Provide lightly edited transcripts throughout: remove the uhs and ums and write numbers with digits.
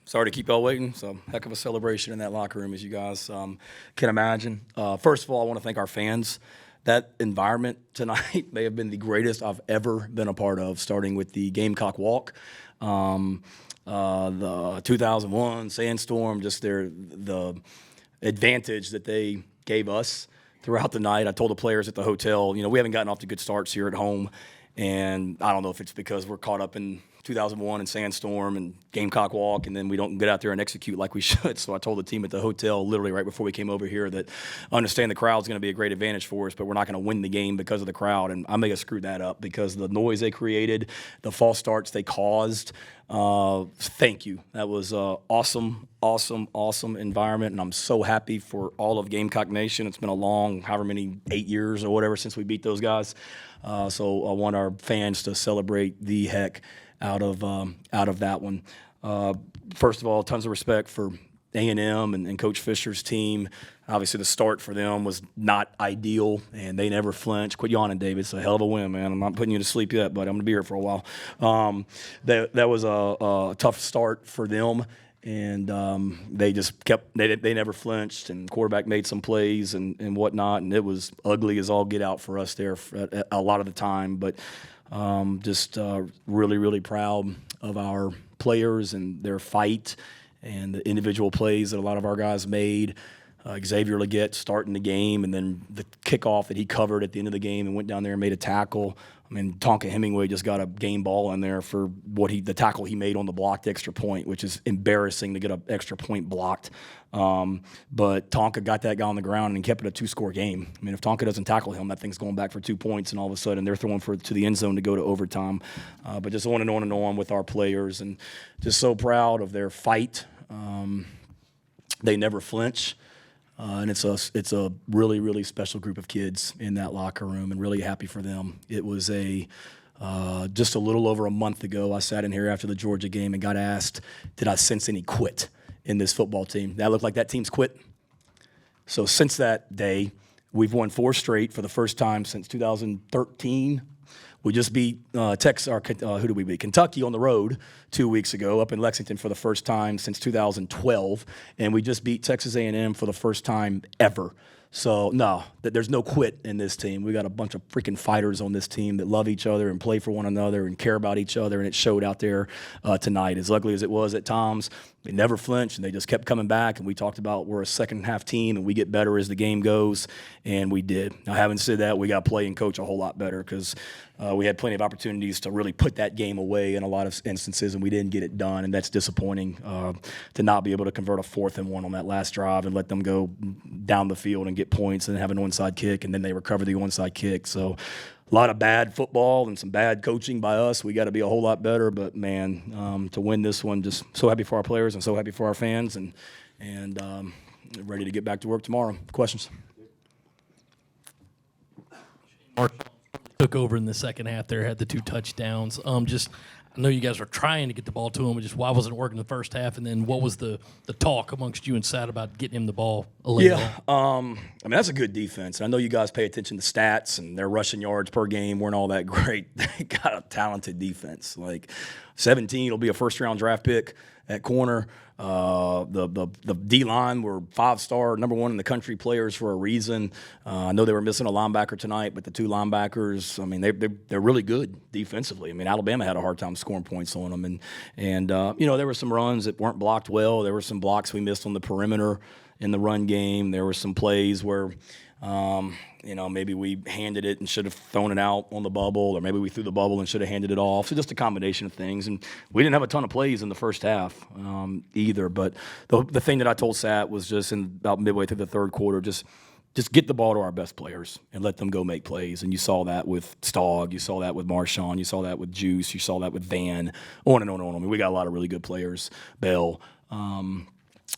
Sorry to keep y'all waiting. It's a heck of a celebration in that locker room, as you guys can imagine. First of all, I want to thank our fans. That environment tonight may have been the greatest I've ever been a part of, starting with the Gamecock Walk, the 2001 Sandstorm, just the advantage that they gave us throughout the night. I told the players at the hotel, we haven't gotten off to good starts here at home, and I don't know if it's because we're caught up in 2001 and Sandstorm and Gamecock Walk, and then we don't get out there and execute like we should. So I told the team at the hotel literally right before we came over here that I understand the crowd's going to be a great advantage for us, but we're not going to win the game because of the crowd. And I may have screwed that up because of the noise they created, the false starts they caused. Thank you. That was awesome environment, and I'm so happy for all of Gamecock Nation. It's been a long, however many, 8 years or whatever since we beat those guys. So I want our fans to celebrate the heck out of that one. First of all, tons of respect for A&M and Coach Fisher's team. Obviously, the start for them was not ideal, and they never flinched. Quit yawning, David. It's a hell of a win, man. I'm not putting you to sleep yet, but I'm going to be here for a while. That was a tough start for them, and they just they never flinched, and quarterback made some plays and whatnot, and it was ugly as all get out for us there a lot of the time. But just really, really proud of our players and their fight and the individual plays that a lot of our guys made. Xavier Leggett starting the game, and then the kickoff that he covered at the end of the game and went down there and made a tackle. I mean, Tonka Hemingway just got a game ball in there for the tackle he made on the blocked extra point, which is embarrassing to get an extra point blocked. But Tonka got that guy on the ground and kept it a two-score game. I mean, if Tonka doesn't tackle him, that thing's going back for 2 points, and all of a sudden they're throwing to the end zone to go to overtime. But just on and on and on with our players, and just so proud of their fight. They never flinch. And it's a really, really special group of kids in that locker room, and really happy for them. It was just a little over a month ago, I sat in here after the Georgia game and got asked, did I sense any quit in this football team? That looked like that team's quit. So since that day, we've won 4 straight for the first time since 2013. We just beat who did we beat? Kentucky on the road 2 weeks ago up in Lexington for the first time since 2012, and we just beat Texas A&M for the first time ever. So, no, there's no quit in this team. We got a bunch of freaking fighters on this team that love each other and play for one another and care about each other, and it showed out there tonight. As ugly as it was at times, they never flinched, and they just kept coming back, and we talked about we're a second-half team, and we get better as the game goes, and we did. Now, having said that, we got to play and coach a whole lot better because we had plenty of opportunities to really put that game away in a lot of instances, and we didn't get it done, and that's disappointing to not be able to convert a 4th and 1 on that last drive and let them go down the field and get points and have an onside kick, and then they recover the onside kick. So a lot of bad football and some bad coaching by us. We got to be a whole lot better, but, man, to win this one, just so happy for our players and so happy for our fans, and ready to get back to work tomorrow. Questions? Mark took over in the second half there, had the 2 touchdowns. I know you guys were trying to get the ball to him, but just why wasn't it working the first half? And then what was the talk amongst you and Sat about getting him the ball later on? I mean, that's a good defense. I know you guys pay attention to stats, and their rushing yards per game weren't all that great. They got a talented defense. Like 17 will be a first-round draft pick at corner. The D-line were 5-star, number 1 in the country players for a reason. I know they were missing a linebacker tonight, but the 2 linebackers, I mean, they're really good defensively. I mean, Alabama had a hard time scoring points on them. And there were some runs that weren't blocked well. There were some blocks we missed on the perimeter in the run game. There were some plays where maybe we handed it and should have thrown it out on the bubble, or maybe we threw the bubble and should have handed it off. So just a combination of things. And we didn't have a ton of plays in the first half either. But the thing that I told Sat was just about midway through the third quarter, just get the ball to our best players and let them go make plays. And you saw that with Stogg. You saw that with Marshawn. You saw that with Juice. You saw that with Van. On and on and on. I mean, we got a lot of really good players. Bell.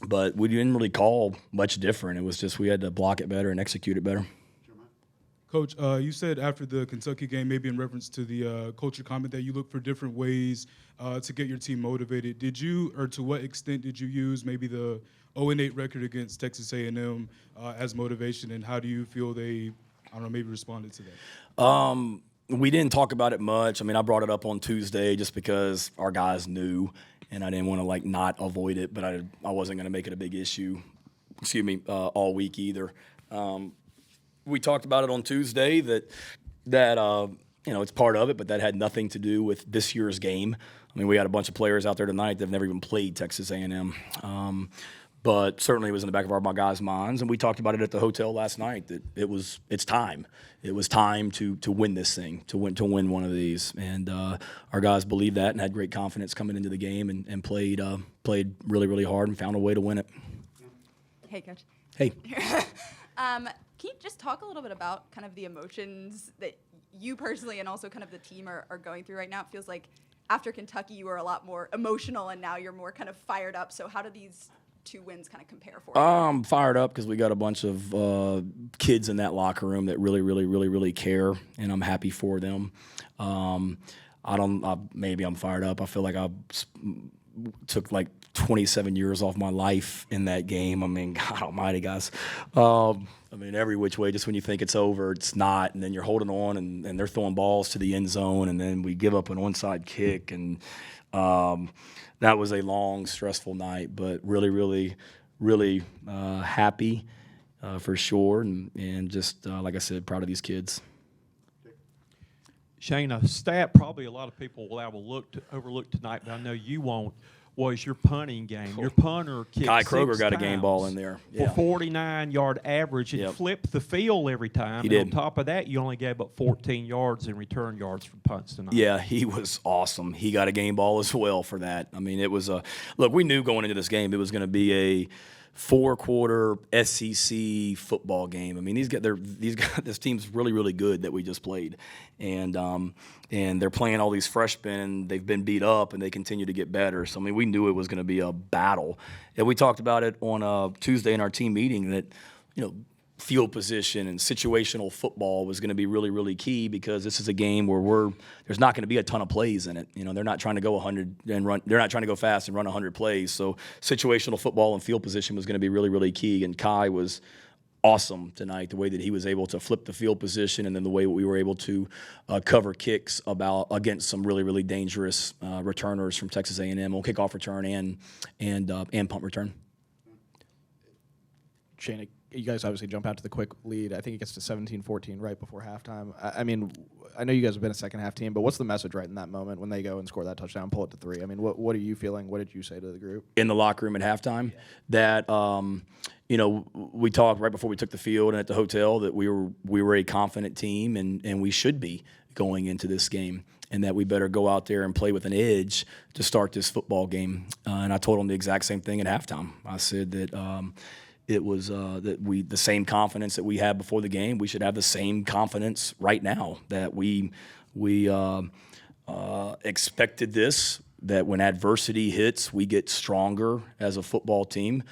But we didn't really call much different. It was just we had to block it better and execute it better. Coach, you said after the Kentucky game, maybe in reference to the culture comment, that you look for different ways to get your team motivated. Did you, or to what extent did you use maybe the 0-8 record against Texas A&M as motivation, and how do you feel they, maybe responded to that? We didn't talk about it much. I mean, I brought it up on Tuesday just because our guys knew. and I didn't want to not avoid it, but I wasn't going to make it a big issue. All week either. We talked about it on Tuesday that it's part of it, but that had nothing to do with this year's game. I mean, we had a bunch of players out there tonight that have never even played Texas A&M. But certainly it was in the back of our guys' minds, and we talked about it at the hotel last night that it's time. It was time to win this thing, to win one of these, and our guys believed that and had great confidence coming into the game and played really, really hard and found a way to win it. Hey, Coach. Hey. Can you just talk a little bit about kind of the emotions that you personally and also kind of the team are going through right now? It feels like after Kentucky you were a lot more emotional and now you're more kind of fired up. So how do these two wins kind of compare for you? I'm fired up because we got a bunch of kids in that locker room that really, really, really, really care, and I'm happy for them. Maybe I'm fired up. I feel like I took 27 years off my life in that game. I mean, God almighty, guys. Every which way, just when you think it's over, it's not, and then you're holding on, and they're throwing balls to the end zone, and then we give up an onside kick, and that was a long, stressful night, but really, really, really happy for sure, and just, like I said, proud of these kids. Shane, a stat probably a lot of people will overlook tonight, but I know you won't, was your punting game. Your punter kicked Kai Kroger 6 got a times game ball in there. for 49-yard average and flipped the field every time. He and did. On top of that, you only gave up 14 yards in return yards from punts tonight. Yeah, he was awesome. He got a game ball as well for that. I mean, it was look, we knew going into this game it was going to be a 4-quarter SEC football game. I mean, this team's really, really good that we just played, and they're playing all these freshmen, and they've been beat up, and they continue to get better. So I mean, we knew it was going to be a battle, and we talked about it on Tuesday in our team meeting that field position and situational football was going to be really, really key because this is a game where there's not going to be a ton of plays in it. They're not trying to go 100 and run. They're not trying to go fast and run 100 plays. So situational football and field position was going to be really, really key. And Kai was awesome tonight, the way that he was able to flip the field position and then the way we were able to cover kicks against some really, really dangerous returners from Texas A&M on kickoff return and punt return. Shane, you guys obviously jump out to the quick lead. I think it gets to 17-14 right before halftime. I mean, I know you guys have been a second-half team, but what's the message right in that moment when they go and score that touchdown, pull it to 3? I mean, what are you feeling? What did you say to the group? In the locker room at halftime, that we talked right before we took the field and at the hotel that we were a confident team and we should be going into this game, and that we better go out there and play with an edge to start this football game. And I told them the exact same thing at halftime. I said that it was the same confidence that we had before the game. We should have the same confidence right now that we expected this. That when adversity hits, we get stronger as a football team.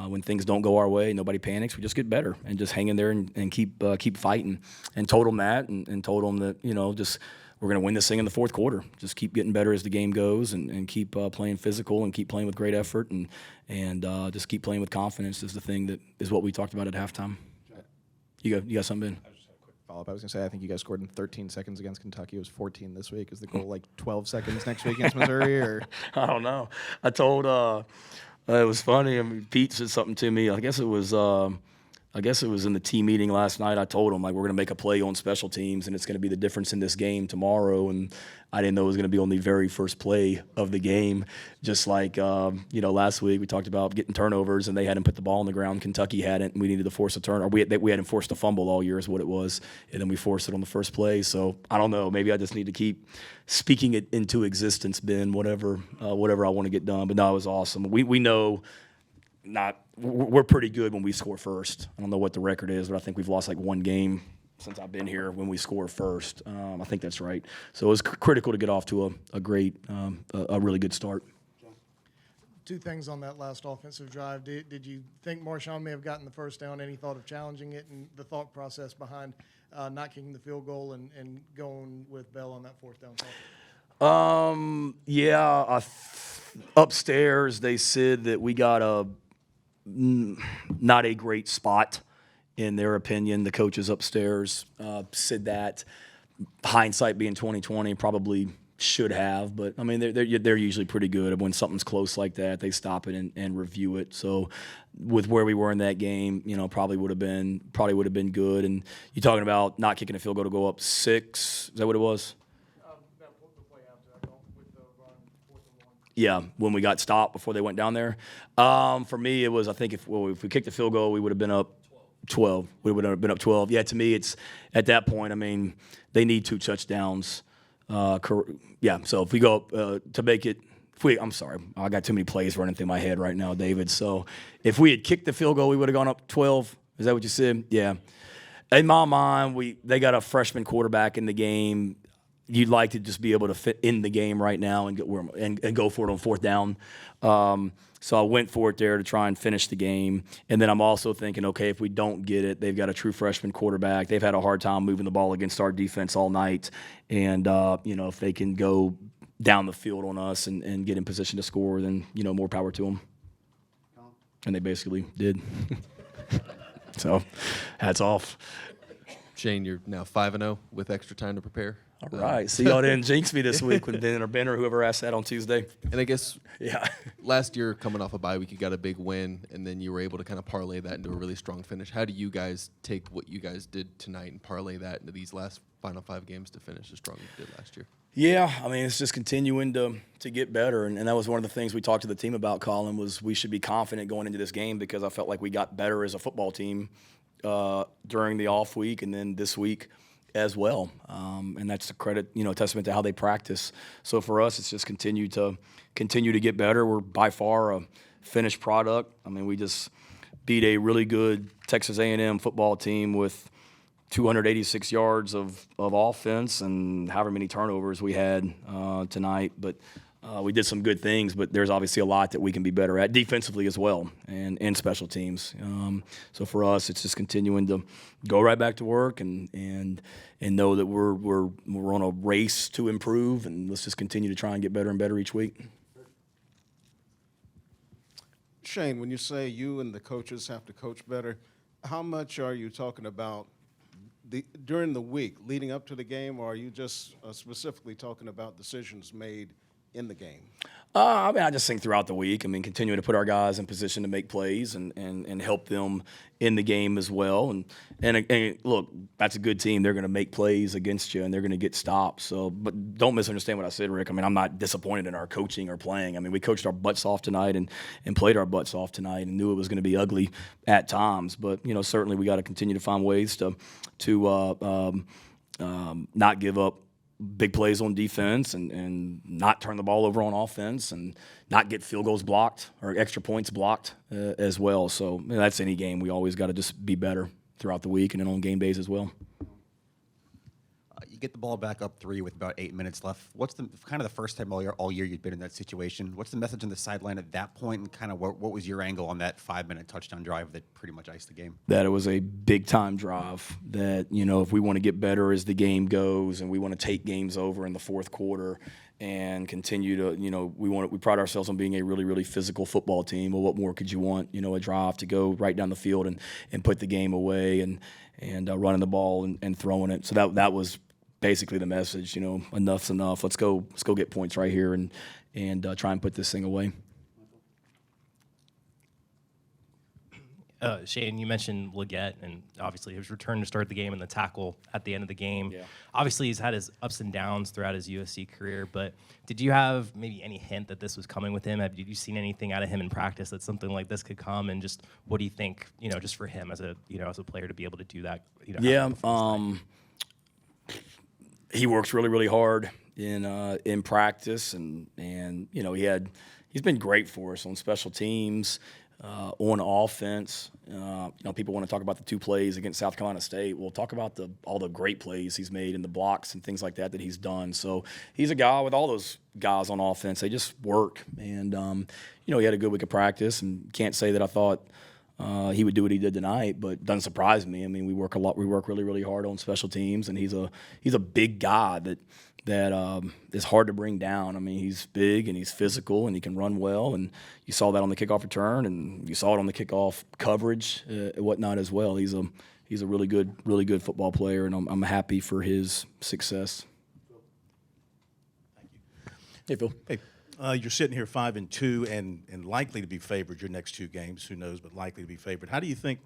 When things don't go our way, nobody panics. We just get better and just hang in there and keep fighting. And told them that and told them that we're going to win this thing in the fourth quarter. Just keep getting better as the game goes and keep playing physical and keep playing with great effort and just keep playing with confidence is the thing that is what we talked about at halftime. You got something, Ben? I just had a quick follow-up. I was going to say, I think you guys scored in 13 seconds against Kentucky. It was 14 this week. Is the goal 12 seconds next week against Missouri? Or I don't know. I told it was funny. I mean, Pete said something to me. I guess it was in the team meeting last night. I told him, we're going to make a play on special teams, and it's going to be the difference in this game tomorrow. And I didn't know it was going to be on the very first play of the game. Just like, last week we talked about getting turnovers, and they hadn't put the ball on the ground. Kentucky hadn't, and we needed to force a turn. Or we hadn't forced a fumble all year is what it was. And then we forced it on the first play. So I don't know. Maybe I just need to keep speaking it into existence, Ben, whatever I want to get done. But no, it was awesome. We know we're pretty good when we score first. I don't know what the record is, but I think we've lost one game since I've been here when we score first. I think that's right. So it was critical to get off to a great, a really good start. Two things on that last offensive drive. Did you think Marshawn may have gotten the first down? Any thought of challenging it, and the thought process behind not kicking the field goal and going with Bell on that fourth down call? Upstairs they said that we got not a great spot in their opinion. The coaches upstairs said that. Hindsight being 2020, probably should have. But I mean, they're usually pretty good when something's close like that. They stop it and review it. So with where we were in that game, probably would have been good. And you're talking about not kicking a field goal to go up 6. Is that what it was? Yeah, when we got stopped before they went down there. For me, it was, I think if we kicked the field goal, we would have been up 12. We would have been up 12. Yeah, to me, it's at that point, I mean, they need 2 touchdowns. Yeah, so if we go up to make it, I'm sorry, I got too many plays running through my head right now, David. So if we had kicked the field goal, we would have gone up 12. Is that what you said? Yeah. In my mind, they got a freshman quarterback in the game. You'd like to just be able to fit in the game right now and go for it on 4th down. So I went for it there to try and finish the game. And then I'm also thinking, okay, if we don't get it, they've got a true freshman quarterback. They've had a hard time moving the ball against our defense all night. And, if they can go down the field on us and get in position to score, then, more power to them. And they basically did. So hats off. Shane, you're now 5-0 with extra time to prepare. All right. See, y'all didn't jinx me this week with Ben or whoever asked that on Tuesday. And I guess Yeah. last year, coming off a bye week, you got a big win, and then you were able to kind of parlay that into a really strong finish. How do you guys take what you guys did tonight and parlay that into these last final 5 games to finish as strong as you did last year? Yeah, I mean, it's just continuing to get better. And that was one of the things we talked to the team about, Colin, was we should be confident going into this game because I felt like we got better as a football team during the off week and then this week as well. And that's a credit, testament to how they practice. So for us, it's just continue to get better. We're by far a finished product. I mean, we just beat a really good Texas A&M football team with 286 yards of offense and however many turnovers we had tonight. But we did some good things, but there's obviously a lot that we can be better at defensively as well and in special teams. So for us, it's just continuing to go right back to work and know that we're on a race to improve, and let's just continue to try and get better and better each week. Shane, when you say you and the coaches have to coach better, how much are you talking about during the week leading up to the game, or are you just specifically talking about decisions made in the game? I mean, I just think throughout the week, continuing to put our guys in position to make plays and help them in the game as well. And look, that's a good team. They're going to make plays against you, and they're going to get stops. So, but don't misunderstand what I said, Rick. I'm not disappointed in our coaching or playing. We coached our butts off tonight and played our butts off tonight and knew it was going to be ugly at times. But, certainly we got to continue to find ways to not give up big plays on defense and not turn the ball over on offense and not get field goals blocked or extra points blocked as well. So that's any game. We always got to just be better throughout the week and then on game days as well. You get the ball back up 3 with about 8 minutes left. What's the kind of the first time all year you've been in that situation? What's the message on the sideline at that point, and kind of what was your angle on that 5-minute touchdown drive that pretty much iced the game? That it was a big time drive. That if we want to get better as the game goes and we want to take games over in the fourth quarter and continue to we pride ourselves on being a really, really physical football team. Well, what more could you want? A drive to go right down the field and put the game away and running the ball and throwing it. So that was basically the message, enough's enough. Let's go get points right here and try and put this thing away. Shane, you mentioned Leggett and obviously his return to start the game and the tackle at the end of the game. Yeah. Obviously, he's had his ups and downs throughout his USC career, but did you have maybe any hint that this was coming with him? Did you seen anything out of him in practice that something like this could come? And just what do you think, just for him as a player to be able to do that? He works really, really hard in practice, and he's been great for us on special teams, on offense. People want to talk about the 2 plays against South Carolina State. We'll talk about all the great plays he's made and the blocks and things like that he's done. So he's a guy with all those guys on offense. They just work, and he had a good week of practice, and can't say that I thought he would do what he did tonight, but it doesn't surprise me. We work a lot. We work really, really hard on special teams, and he's a big guy that is hard to bring down. He's big and he's physical and he can run well, and you saw that on the kickoff return, and you saw it on the kickoff coverage and whatnot as well. He's a really good football player, and I'm happy for his success. Thank you. Hey, Phil. Hey, you're sitting here 5-2 and likely to be favored your next 2 games. Who knows, but likely to be favored. How do you think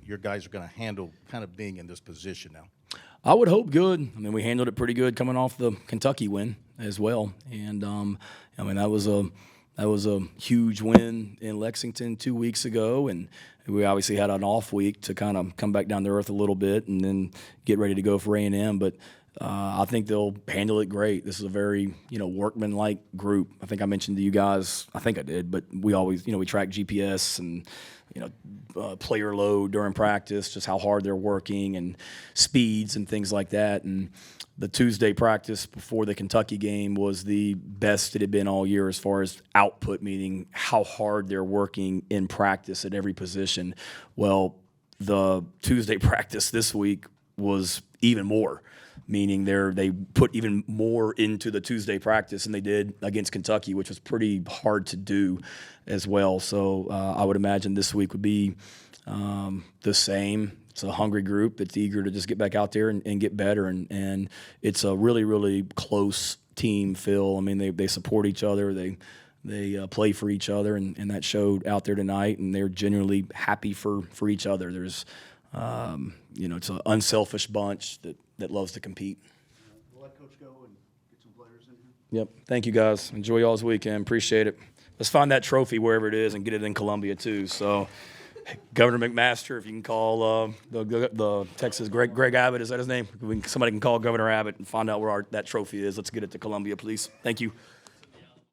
your guys are going to handle kind of being in this position now? I would hope good. I mean, we handled it pretty good coming off the Kentucky win as well, and I mean that was a huge win in Lexington 2 weeks ago, and we obviously had an off week to kind of come back down to earth a little bit and then get ready to go for A&M. But I think they'll handle it great. This is a very workman-like group. I think I mentioned to you guys. I think I did, but we always we track GPS and player load during practice, just how hard they're working and speeds and things like that. And the Tuesday practice before the Kentucky game was the best it had been all year as far as output, meaning how hard they're working in practice at every position. Well, the Tuesday practice this week was even more, meaning they put even more into the Tuesday practice than they did against Kentucky, which was pretty hard to do as well. So I would imagine this week would be the same. It's a hungry group that's eager to just get back out there and get better. And it's a really, really close team, Phil. I mean, they support each other. They play for each other, and that showed out there tonight. And they're genuinely happy for each other. There's, it's an unselfish bunch that loves to compete. We'll let Coach go and get some players in here. Yep. Thank you, guys. Enjoy y'all's weekend. Appreciate it. Let's find that trophy wherever it is and get it in Columbia, too. So, Governor McMaster, if you can call the Texas Greg Abbott, is that his name? Somebody can call Governor Abbott and find out where that trophy is. Let's get it to Columbia, please. Thank you.